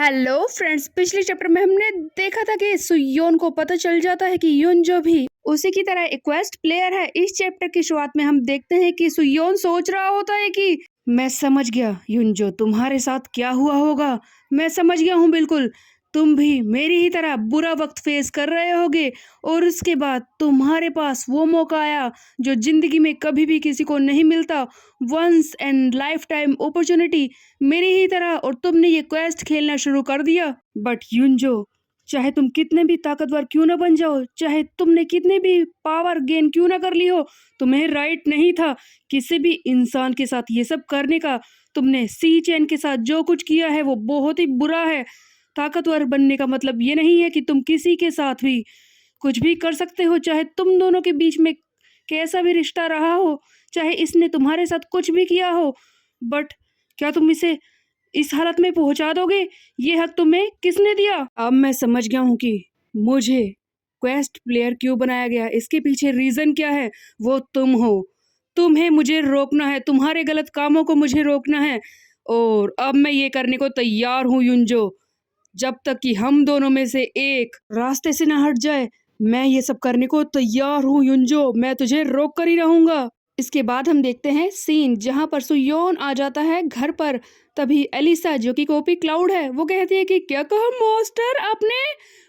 Hello friends, पिछले chapter में हमने देखा था कि सुयोन को पता चल जाता है कि युन जो भी उसी की तरह एक क्वेस्ट प्लेयर है। इस चैप्टर की शुरुआत में हम देखते हैं कि सुयोन सोच रहा होता है कि मैं समझ गया युनजो, तुम्हारे साथ क्या हुआ होगा। मैं समझ गया हूँ बिल्कुल, तुम भी मेरी ही तरह बुरा वक्त फेस कर रहे होगे और उसके बाद तुम्हारे पास वो मौका आया जो जिंदगी में कभी भी किसी को नहीं मिलता, once and lifetime opportunity मेरी ही तरह, और तुमने ये क्वेस्ट खेलना शुरू कर दिया। बट युनजो, चाहे तुम कितने भी ताकतवर क्यों ना बन जाओ, चाहे तुमने कितने भी पावर गेन क्यों ना कर ली हो, तुम्हें राइट नहीं था किसी भी इंसान के साथ ये सब करने का। तुमने सी चैन के साथ जो कुछ किया है वो बहुत ही बुरा है। ताकतवर बनने का मतलब ये नहीं है कि तुम किसी के साथ भी कुछ भी कर सकते हो, चाहे तुम दोनों के बीच में कैसा भी रिश्ता रहा हो, चाहे इसने तुम्हारे साथ कुछ भी किया हो। बट क्या तुम इसे इस हालत में पहुंचा दोगे? ये हक तुम्हें किसने दिया? अब मैं समझ गया हूँ कि मुझे क्वेस्ट प्लेयर क्यों बनाया गया, इसके पीछे रीजन क्या है। वो तुम हो, तुम्हें मुझे रोकना है, तुम्हारे गलत कामों को मुझे रोकना है, और अब मैं ये करने को तैयार हूँ युनजो। जब तक कि हम दोनों में से एक रास्ते से ना हट जाए, मैं ये सब करने को तैयार हूँ युनजो। मैं तुझे रोक कर ही रहूंगा। इसके बाद हम देखते हैं सीन जहाँ पर सुयोन आ जाता है घर पर। तभी एलिसा, जो कि कॉपी क्लाउड है, वो कहती है कि क्या कहा मास्टर आपने?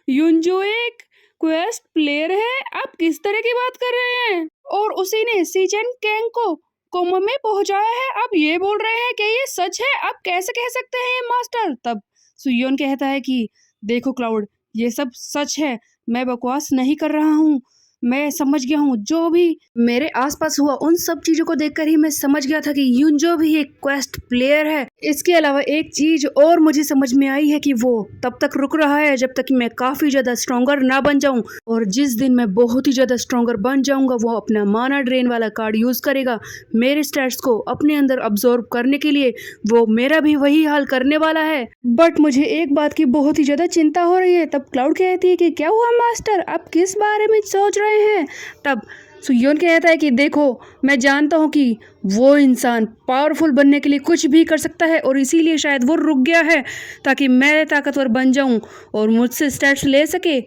युनजो एक क्वेस्ट प्लेयर है, आप किस तरह की बात कर रहे हैं? और उसी ने सीचेन कैंग को कोमा में पहुंचाया है, आप ये बोल रहे हैं कि ये सच है? आप कैसे कह सकते हैं मास्टर? तब सुयोन कहता है कि देखो क्लाउड, ये सब सच है, मैं बकवास नहीं कर रहा हूँ। मैं समझ गया हूँ, जो भी मेरे आसपास हुआ उन सब चीजों को देखकर ही मैं समझ गया था कि युनजो भी एक क्वेस्ट प्लेयर है। इसके अलावा एक चीज और मुझे समझ में आई है कि वो तब तक रुक रहा है जब तक कि मैं काफी ज्यादा स्ट्रॉन्गर ना बन जाऊं, और जिस दिन मैं बहुत ही ज्यादा स्ट्रॉन्गर बन जाऊंगा वो अपना माना ड्रेन वाला कार्ड यूज करेगा मेरे स्टैट्स को अपने अंदर अब्सॉर्ब करने के लिए। वो मेरा भी वही हाल करने वाला है। बट मुझे एक बात की बहुत ही ज्यादा चिंता हो रही है। तब क्लाउड कहती है कि क्या हुआ मास्टर, आप किस बारे में सोच रहे हैं? तब सुयोन कहता है कि देखो, मैं जानता हूँ कि वो इंसान पावरफुल बनने के लिए कुछ भी कर सकता है, और इसीलिए शायद वो रुक गया है ताकि मैं ताकतवर बन जाऊं और मुझसे स्टैट्स ले सके।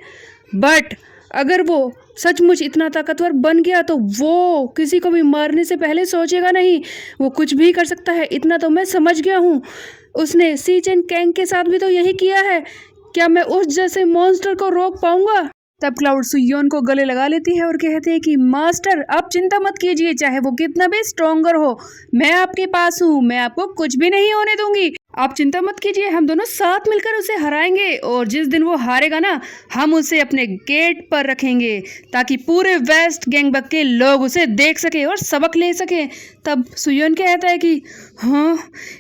बट अगर वो सचमुच इतना ताकतवर बन गया तो वो किसी को भी मारने से पहले सोचेगा नहीं, वो कुछ भी कर सकता है, इतना तो मैं समझ गया हूँ। उसने सी चेन कैंग के साथ भी तो यही किया है। क्या मैं उस जैसे मॉन्स्टर को रोक पाऊंगा? तब क्लाउड सुयोन को गले लगा लेती है और कहते हैं कि मास्टर, आप चिंता मत कीजिए, चाहे वो कितना भी स्ट्रॉन्गर हो, मैं आपके पास हूँ, मैं आपको कुछ भी नहीं होने दूंगी। आप चिंता मत कीजिए, हम दोनों साथ मिलकर उसे हराएंगे, और जिस दिन वो हारेगा ना, हम उसे अपने गेट पर रखेंगे ताकि पूरे वेस्ट गैंगबक के लोग उसे देख सके और सबक ले सके। तब सुयोन कहता है कि हाँ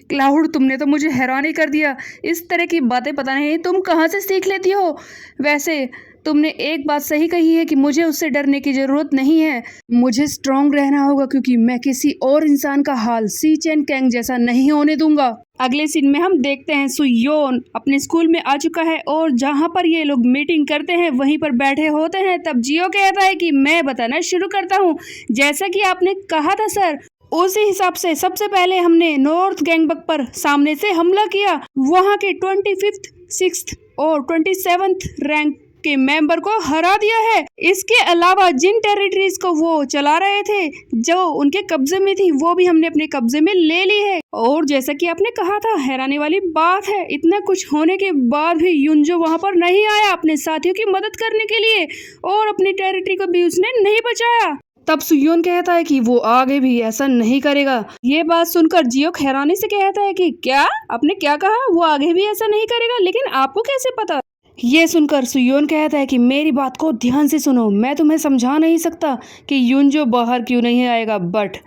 क्लाउड, तुमने तो मुझे हैरान ही कर दिया। इस तरह की बातें पता नहीं तुम कहाँ से सीख लेती हो। वैसे तुमने एक बात सही कही है कि मुझे उससे डरने की जरूरत नहीं है, मुझे स्ट्रांग रहना होगा, क्योंकि मैं किसी और इंसान का हाल सी चेन कैंग जैसा नहीं होने दूंगा। अगले सीन में हम देखते हैं सुयोन अपने स्कूल में आ चुका है, और जहां पर ये लोग मीटिंग करते हैं वहीं पर बैठे होते हैं। तब जियो कहता है कि मैं बताना शुरू करता हूँ। जैसा कि आपने कहा था सर, उसी हिसाब से सबसे पहले हमने नॉर्थ गैंगबक पर सामने से हमला किया, वहां के 25th, 6th और 27th रैंक के मेंबर को हरा दिया है। इसके अलावा जिन टेरिटरीज को वो चला रहे थे, जो उनके कब्जे में थी, वो भी हमने अपने कब्जे में ले ली है। और जैसा कि आपने कहा था, हैरानी वाली बात है, इतना कुछ होने के बाद भी युनजो वहां पर नहीं आया अपने साथियों की मदद करने के लिए, और अपनी टेरिटरी को भी उसने नहीं बचाया। तब सुयोन कहता है कि वो आगे भी ऐसा नहीं करेगा। ये बात सुनकर जियो हैरानी से कहता है कि क्या आपने क्या कहा? वो आगे भी ऐसा नहीं करेगा, लेकिन आपको कैसे पता? ये सुनकर सुयोन कहता है कि मेरी बात को ध्यान से सुनो, मैं तुम्हें समझा नहीं सकता कि युनजो बाहर क्यों नहीं आएगा, बट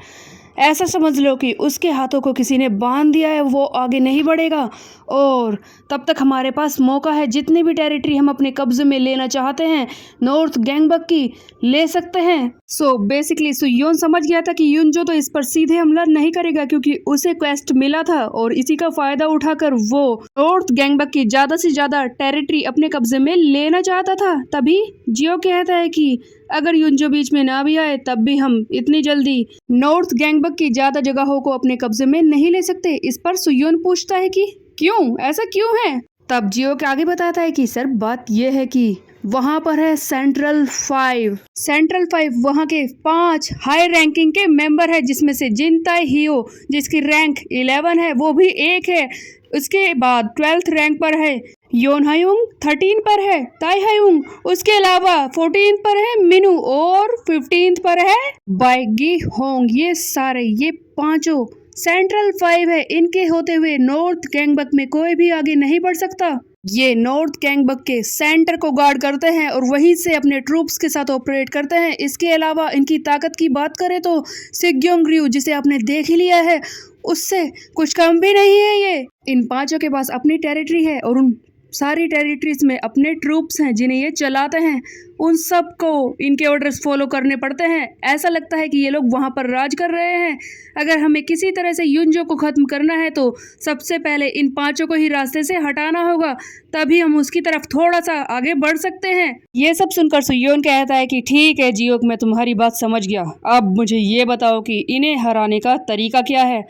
ऐसा समझ लो कि उसके हाथों को किसी ने बांध दिया है, वो आगे नहीं बढ़ेगा, और तब तक हमारे पास मौका है, जितनी भी टेरिटरी हम अपने कब्जे में लेना चाहते हैं नॉर्थ गैंगबक की, ले सकते हैं। सो बेसिकली सुयोन समझ गया था कि युनजो तो इस पर सीधे हमला नहीं करेगा, क्योंकि उसे क्वेस्ट मिला था, और इसी का फायदा उठाकर वो नॉर्थ गैंगबक की ज्यादा से ज्यादा टेरिटरी अपने कब्जे में लेना चाहता था। तभी जियो कहता है कि अगर युनजो बीच में ना भी आए, तब भी हम इतनी जल्दी नॉर्थ गैंगबक की ज्यादा जगहों को अपने कब्जे में नहीं ले सकते। इस पर सुयोन पूछता है कि क्यों, ऐसा क्यों है? तब जियो के आगे बताता है कि सर बात यह है कि वहां पर है सेंट्रल 5। सेंट्रल 5 वहां के 5 हाई रैंकिंग के मेंबर है, जिसमें से जिन ताई हियो जिसकी रैंक 11 है वो भी एक है। उसके बाद 12th रैंक पर है योन हायुंग, 13 पर है ताई हायुंग, उसके अलावा 14 पर है मिनू और 15 पर है बाइगी होंग। ये पांचों सेंट्रल 5 है। इनके होते हुए नॉर्थ गैंगबक में कोई भी आगे नहीं बढ़ सकता। ये नॉर्थ गैंगबक के सेंटर को गार्ड करते हैं और वहीं से अपने ट्रूप्स के साथ ऑपरेट करते हैं। इसके अलावा इनकी ताकत की बात करें तो सिग्योंग रयू, जिसे आपने देख ही लिया है, उससे कुछ कम भी नहीं है। ये इन पांचों के पास अपनी टेरिटरी है और उन सारी टेरिटरीज में अपने ट्रूप्स हैं जिन्हें ये चलाते हैं। उन सबको इनके ऑर्डर्स फॉलो करने पड़ते हैं। ऐसा लगता है कि ये लोग वहां पर राज कर रहे हैं। अगर हमें किसी तरह से युनजो को खत्म करना है तो सबसे पहले इन पांचों को ही रास्ते से हटाना होगा, तभी हम उसकी तरफ थोड़ा सा आगे बढ़ सकते हैं। ये सब सुनकर सुयोन कहता है कि ठीक है जियोक, मैं तुम्हारी बात समझ गया। अब मुझे ये बताओ कि इन्हें हराने का तरीका क्या है।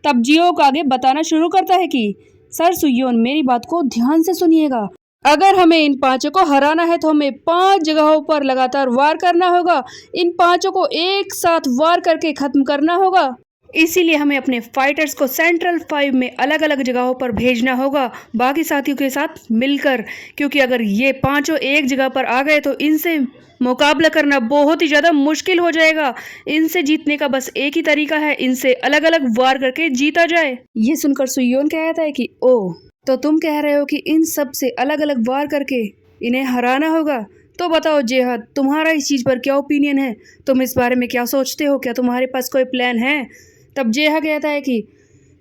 तब जियोक आगे बताना शुरू करता है कि सर सुयोन, मेरी बात को ध्यान से सुनिएगा। अगर हमें इन पांचों को हराना है तो हमें 5 जगहों पर लगातार वार करना होगा। इन पांचों को एक साथ वार करके खत्म करना होगा। इसीलिए हमें अपने फाइटर्स को सेंट्रल 5 में अलग अलग जगहों पर भेजना होगा बाकी साथियों के साथ मिलकर, क्योंकि अगर ये पांचों एक जगह पर आ गए तो इनसे मुकाबला करना बहुत ही ज़्यादा मुश्किल हो जाएगा। इनसे जीतने का बस एक ही तरीका है, इनसे अलग अलग वार करके जीता जाए। ये सुनकर सुयोन कहता है कि ओह, तो तुम कह रहे हो कि इन सब से अलग अलग वार करके इन्हें हराना होगा। तो बताओ जेहा, तुम्हारा इस चीज़ पर क्या ओपिनियन है? तुम इस बारे में क्या सोचते हो? क्या तुम्हारे पास कोई प्लान है? तब जेहा कहता है कि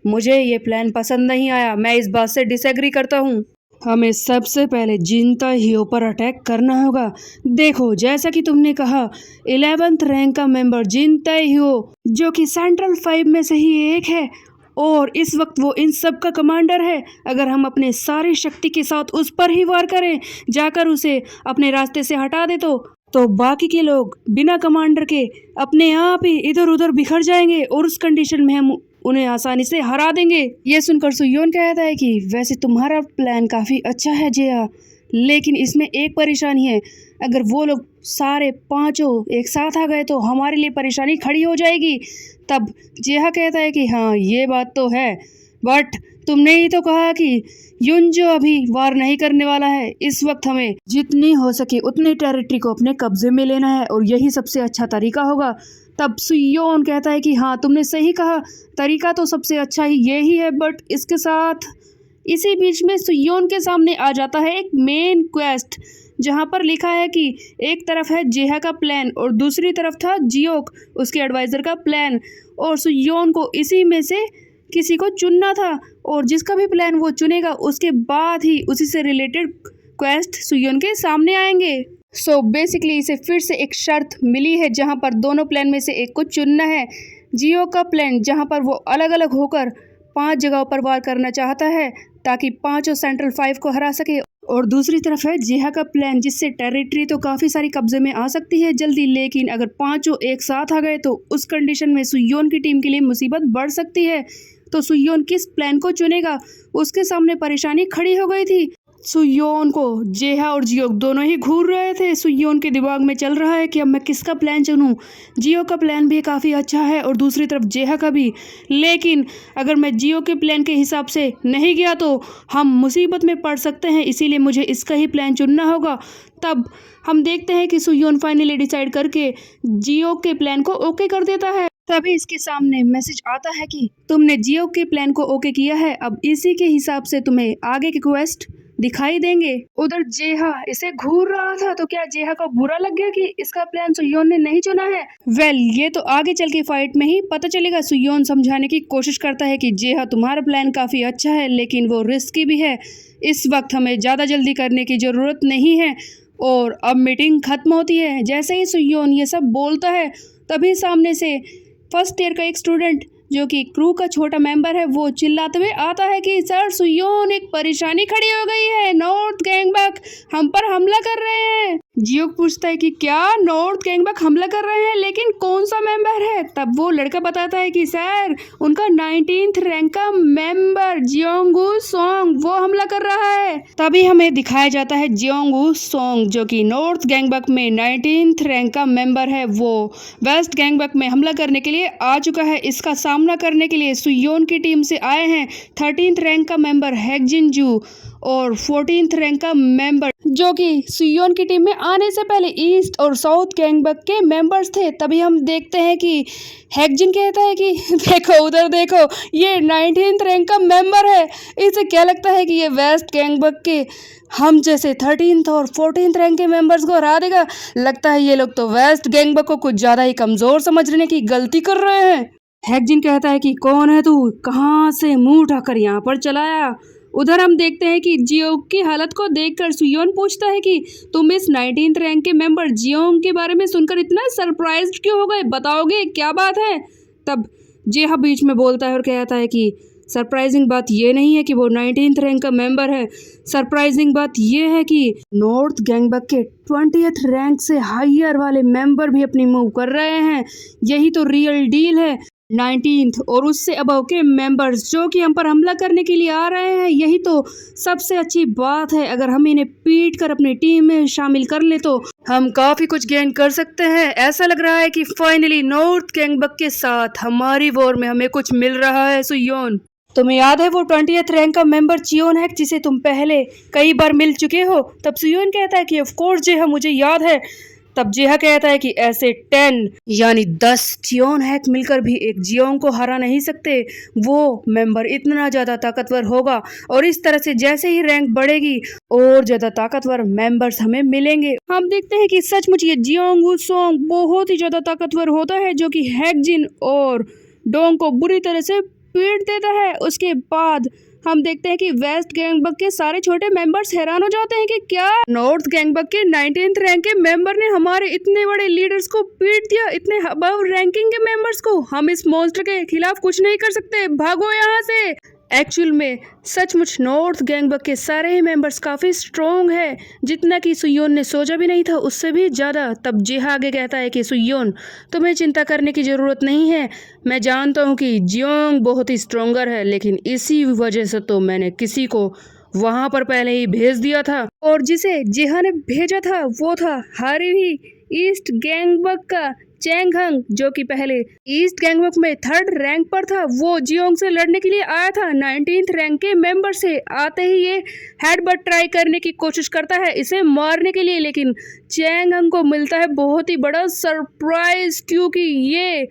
मुझे ये प्लान पसंद नहीं आया, मैं इस बात से डिसएग्री करता हूँ। हमें सबसे पहले जिन ताई हियो पर अटैक करना होगा। देखो, जैसा कि तुमने कहा, 11th रैंक का मेंबर जिन ताई हियो, जो कि सेंट्रल 5 में से ही एक है और इस वक्त वो इन सब का कमांडर है। अगर हम अपने सारी शक्ति के साथ उस पर ही वार करें, जाकर उसे अपने रास्ते से हटा दे तो बाकी के लोग बिना कमांडर के अपने आप ही इधर उधर बिखर जाएंगे और उस कंडीशन में हम उन्हें आसानी से हरा देंगे। ये सुनकर सुयोन कहता है कि वैसे तुम्हारा प्लान काफ़ी अच्छा है जेहा, लेकिन इसमें एक परेशानी है। अगर वो लोग सारे पांचों एक साथ आ गए तो हमारे लिए परेशानी खड़ी हो जाएगी। तब जेहा कहता है कि हाँ, ये बात तो है, बट तुमने ही तो कहा कि युनजो अभी वार नहीं करने वाला है। इस वक्त हमें जितनी हो सके उतनी टेरिटरी को अपने कब्जे में लेना है और यही सबसे अच्छा तरीका होगा। तब सुयोन कहता है कि हाँ, तुमने सही कहा, तरीका तो सबसे अच्छा ही यही है, बट इसके साथ इसी बीच में सुयोन के सामने आ जाता है एक मेन क्वेस्ट, जहाँ पर लिखा है कि एक तरफ है जेहा का प्लान और दूसरी तरफ था जियोक, उसके एडवाइज़र का प्लान, और सुयोन को इसी में से किसी को चुनना था और जिसका भी प्लान वो चुनेगा उसके बाद ही उसी से रिलेटेड क्वेस्ट सुयोन के सामने आएंगे। सो बेसिकली इसे फिर से एक शर्त मिली है जहाँ पर दोनों प्लान में से एक को चुनना है। जियो का प्लान जहाँ पर वो अलग अलग होकर 5 जगहों पर वार करना चाहता है ताकि पांचों सेंट्रल 5 को हरा सके, और दूसरी तरफ है जेहा का प्लान जिससे टेरिटरी तो काफ़ी सारी कब्जे में आ सकती है जल्दी, लेकिन अगर पांचों एक साथ आ गए तो उस कंडीशन में सुयोन की टीम के लिए मुसीबत बढ़ सकती है। तो सुयोन किस प्लान को चुनेगा, उसके सामने परेशानी खड़ी हो गई थी। सुयोन को जेहा और जियो दोनों ही घूर रहे थे। सुयोन के दिमाग में चल रहा है कि अब मैं किसका प्लान चुनूं। जियो का प्लान भी काफ़ी अच्छा है और दूसरी तरफ जेहा का भी, लेकिन अगर मैं जियो के प्लान के हिसाब से नहीं गया तो हम मुसीबत में पड़ सकते हैं, इसीलिए मुझे इसका ही प्लान चुनना होगा। तब हम देखते हैं कि सुयोन फाइनली डिसाइड करके जियो के प्लान को ओके कर देता है। तभी इसके सामने मैसेज आता है कि तुमने जियो के प्लान को ओके किया है, अब इसी के हिसाब से तुम्हें आगे के क्वेस्ट दिखाई देंगे। उधर जेहा इसे घूर रहा था, तो क्या जेहा को बुरा लग गया कि इसका प्लान सुयोन ने नहीं चुना है? ये तो आगे चल के फाइट में ही पता चलेगा। सुयोन समझाने की कोशिश करता है कि जेहा, तुम्हारा प्लान काफी अच्छा है लेकिन वो रिस्की भी है। इस वक्त हमें ज्यादा जल्दी करने की जरूरत नहीं है। और अब मीटिंग खत्म होती है। जैसे ही सुयोन ये सब बोलता है तभी सामने से फर्स्ट ईयर का एक स्टूडेंट जो कि क्रू का छोटा मेंबर है वो चिल्लाते हुए आता है कि सर सुयोन, एक परेशानी खड़ी हो गई है, नॉर्थ गैंगबक हम पर हमला कर रहे हैं। जियो पूछता है कि क्या नॉर्थ गैंगबक हमला कर रहे हैं, लेकिन कौन सा मेंबर है। तब वो लड़का बताता है कि सर उनका 19th रैंक का मेंबर जियोंगू सोंग वो हमला कर रहा है। तभी हमें दिखाया जाता है जियोंगू सोंग जो कि नॉर्थ गैंगबक में 19th रैंक का मेंबर है। वो वेस्ट गैंगबक में हमला करने के लिए आ चुका है। इसका सामना करने के लिए सुयोन की टीम से आए हैं 13th रैंक का मेंबर हैकजिनजू और 14th रैंक का मेंबर जो कि सुयोन की टीम में आने से पहले ईस्ट और साउथ गैंगबक के मेंबर्स थे। तभी हम देखते हैं कि हैकजिन कहता है कि देखो उधर देखो, ये 19th रैंक का मेंबर है। इसे क्या लगता है कि ये वेस्ट गैंगबक के हम जैसे 13th और 14th रैंक के मेंबर्स को हरा देगा। लगता है ये लोग तो वेस्ट गैंगबक को कुछ ज़्यादा ही कमज़ोर समझने की गलती कर रहे हैं। हैकजिन कहता है कि कौन है तू, कहाँ से मुंह उठाकर यहाँ पर चला आया। उधर हम देखते हैं कि जियोंग की हालत को देखकर सुयोन पूछता है कि तुम इस 19th रैंक के मेंबर जियोंग के बारे में सुनकर इतना सरप्राइज्ड क्यों हो गए, बताओगे क्या बात है। तब जेहा बीच में बोलता है और कहता है कि सरप्राइजिंग बात ये नहीं है कि वो 19th रैंक का मेंबर है, सरप्राइजिंग बात ये है कि नॉर्थ गैंगबक के 20th रैंक से हायर वाले मेंबर भी अपनी मूव कर रहे हैं। यही तो रियल डील है। 19th और उससे अबव के मेंबर्स जो कि हम पर हमला करने के लिए आ रहे हैं, यही तो सबसे अच्छी बात है। अगर हम इन्हें पीट कर अपनी टीम में शामिल कर ले तो हम काफ़ी कुछ गेन कर सकते हैं। ऐसा लग रहा है कि फाइनली नॉर्थ गैंगबक के साथ हमारी वॉर में हमें कुछ मिल रहा है। सुयोन, तुम्हें याद है वो 20th रैंक का मेंबर चियोन है जिसे तुम पहले कई बार मिल चुके हो। तब सुयोन कहता है कि ऑफ कोर्स जेहा, मुझे याद है। तब जेहा कहता है कि ऐसे 10 यानी 10 चियोन हैक मिलकर भी एक जियोंग को हरा नहीं सकते। वो मेंबर इतना ज़्यादा ताकतवर होगा और इस तरह से जैसे ही रैंक बढ़ेगी और ज़्यादा ताकतवर मेंबर्स हमें मिलेंगे। हम देखते हैं कि सचमुच ये जियोंग सोंग बहुत ही ज़्यादा ताकतवर होता है जो कि हैकजिन और डोंग को बुरी तरह से पीट देता है। उसके बाद हम देखते हैं कि वेस्ट गैंगबक के सारे छोटे मेंबर्स हैरान हो जाते हैं कि क्या नॉर्थ गैंगबक के 19th रैंक के मेंबर ने हमारे इतने बड़े लीडर्स को पीट दिया, इतने अबव रैंकिंग के मेंबर्स को। हम इस मॉन्स्टर के खिलाफ कुछ नहीं कर सकते, भागो यहाँ से। एक्चुअल में सचमुच नॉर्थ गैंगबक के सारे ही मेंबर्स काफ़ी स्ट्रॉन्ग है, जितना कि सुयोन ने सोचा भी नहीं था, उससे भी ज़्यादा। तब जेहा आगे कहता है कि सुयोन, तुम्हें चिंता करने की ज़रूरत नहीं है। मैं जानता हूँ कि जियोंग बहुत ही स्ट्रॉन्गर है, लेकिन इसी वजह से तो मैंने किसी को वहाँ पर पहले ही भेज दिया था। और जिसे जेहा ने भेजा था वो था हारी ईस्ट गैंगबक का चैंगहंग, जो कि पहले ईस्ट गैंगबक में 3rd रैंक पर था। वो जियोंग से लड़ने के लिए आया था 19th रैंक के मेंबर से। आते ही ये हेडबट ट्राई करने की कोशिश करता है इसे मारने के लिए, लेकिन चैंगहंग को मिलता है बहुत ही बड़ा सरप्राइज, क्योंकि ये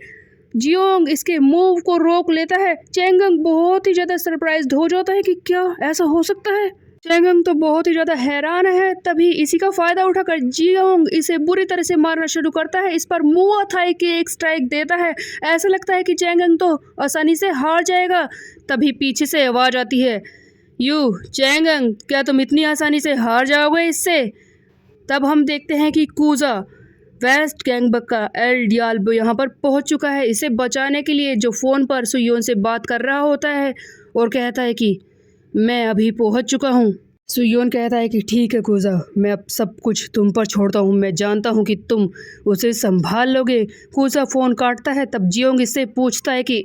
जियोंग इसके मूव को रोक लेता है। चैंगहंग बहुत ही ज़्यादा सरप्राइज्ड हो जाता है कि क्या ऐसा हो सकता है। चैंगहंग तो बहुत ही ज़्यादा हैरान है। तभी इसी का फ़ायदा उठाकर जियोंग इसे बुरी तरह से मारना शुरू करता है। इस पर मुआ थाई की एक स्ट्राइक देता है। ऐसा लगता है कि चैंगहंग तो आसानी से हार जाएगा। तभी पीछे से आवाज़ आती है, यू चैंगहंग, क्या तुम इतनी आसानी से हार जाओगे इससे। तब हम देखते हैं कि कूजा वेस्ट गैंगबक का एल डियाल्बो यहाँ पर पहुँच चुका है इसे बचाने के लिए, जो फ़ोन पर सुयोन से बात कर रहा होता है और कहता है कि मैं अभी पहुंच चुका हूं। सुयोन कहता है कि ठीक है कूजा, मैं अब सब कुछ तुम पर छोड़ता हूं, मैं जानता हूं कि तुम उसे संभाल लोगे। कूजा फ़ोन काटता है। तब जियोंग इससे पूछता है कि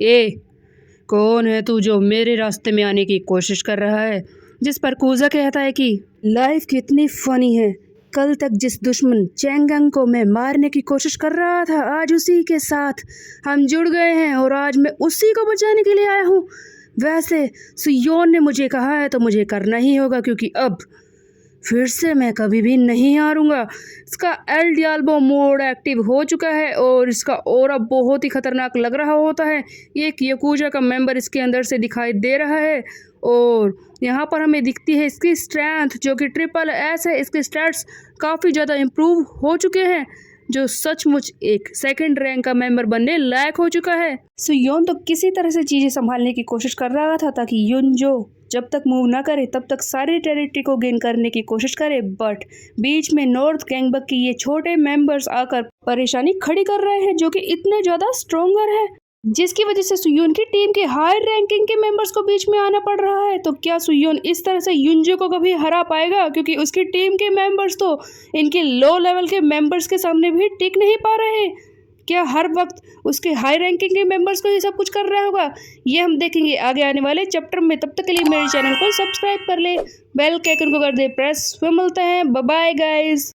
कौन है तू जो मेरे रास्ते में आने की कोशिश कर रहा है। जिस पर कूजा कहता है कि लाइफ कितनी फ़नी है, कल तक जिस दुश्मन चैंगहंग को मैं मारने की कोशिश कर रहा था, आज उसी के साथ हम जुड़ गए हैं और आज मैं उसी को बचाने के लिए आया हूँ। वैसे सुयोन ने मुझे कहा है तो मुझे करना ही होगा, क्योंकि अब फिर से मैं कभी भी नहीं हारूंगा। इसका एल डियाल्बो मोड एक्टिव हो चुका है और इसका ऑरा बहुत ही खतरनाक लग रहा होता है। एक याकुजा का मेंबर इसके अंदर से दिखाई दे रहा है और यहाँ पर हमें दिखती है इसकी स्ट्रेंथ जो कि SSS है। इसके स्टैट्स काफ़ी ज़्यादा इम्प्रूव हो चुके हैं, जो सचमुच एक 2nd रैंक का मेंबर बनने लायक हो चुका है। सुयोन तो किसी तरह से चीज़ें संभालने की कोशिश कर रहा था ताकि युनजो जब तक मूव ना करे तब तक सारी टेरिटरी को गेन करने की कोशिश करे, बट बीच में नॉर्थ गैंगबक की ये छोटे मेंबर्स आकर परेशानी खड़ी कर रहे हैं जो कि इतने ज़्यादा स्ट्रॉन्गर है। जिसकी वजह से सुयोन की टीम के हायर रैंकिंग के मेंबर्स को बीच में आना पड़ रहा है। तो क्या सुयोन इस तरह से युनजो को कभी हरा पाएगा, क्योंकि उसकी टीम के मेंबर्स तो इनके लो लेवल के मेंबर्स के सामने भी टिक नहीं पा रहे। क्या हर वक्त उसके हाई रैंकिंग के मेंबर्स को ही सब कुछ कर रहा होगा, ये हम देखेंगे आगे आने वाले चैप्टर में। तब तक के लिए मेरे चैनल को सब्सक्राइब कर ले, बेल के आइकन को कर दे प्रेस। फिर मिलते हैं, बाय बाय गाइस।